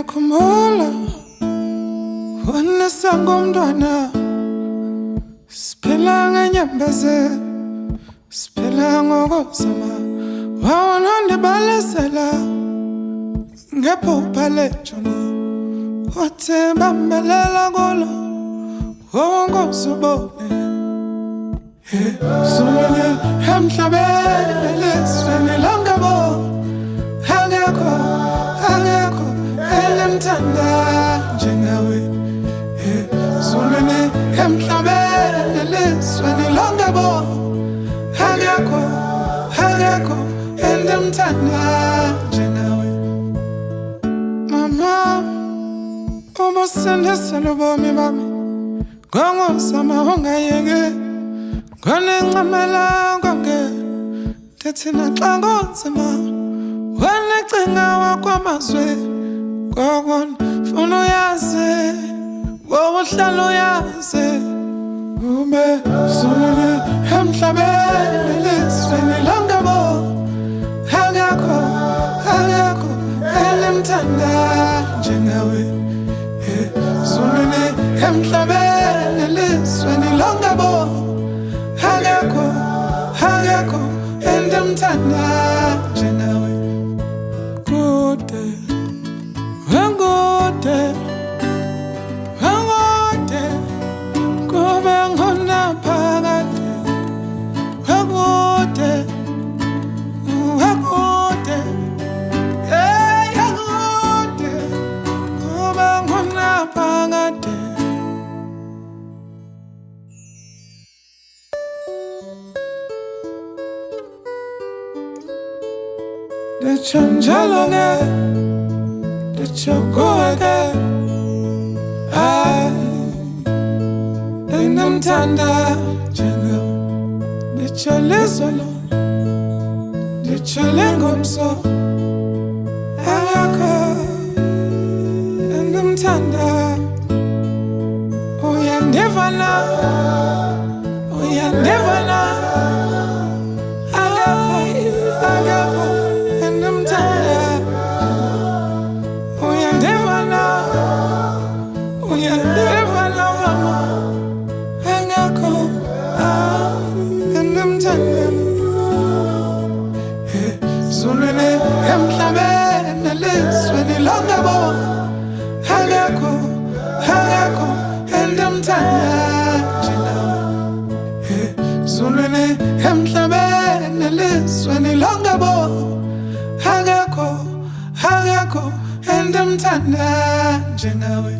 Ngiyakhumbula wanesangomntwana siphila ngenyembezi siphila ngokuzama wawunondibalesela ngephupha lenjongo othe bambelela kulo wonkozubone Zulule emhlabeni elizweni longabo Angekho elimthanda njengawe Zulule emhlabeni elizweni longabo Angekho elimthanda njengawe Mama ubusindisela ubomi bami ngongozama ungayeke Ngonencamela konke Thethina xa kunzima Wanicinga wakwamazwi Kokon funa uyazi Wobuhlala uyazi Ube zulule emhlabeni elizweni longabo Angekho elimthanda njengawe Zulule emhlabeni elizweni longabo Angekho elimthanda njengawe Kude Kube ngona phakade Kude Kube ngona phakade Dechanjaloge, dechogoge, enamthanda njengawe, decholezolo, decholengomso, Angekho enamthanda, uyandivana, Angekho Uyandivana mama Angekho elimthanda Zulule emhlabeni elizweni longabo Angekho elimthanda njengawe Zulule emhlabeni elizweni longabo Angekho elimthanda njengawe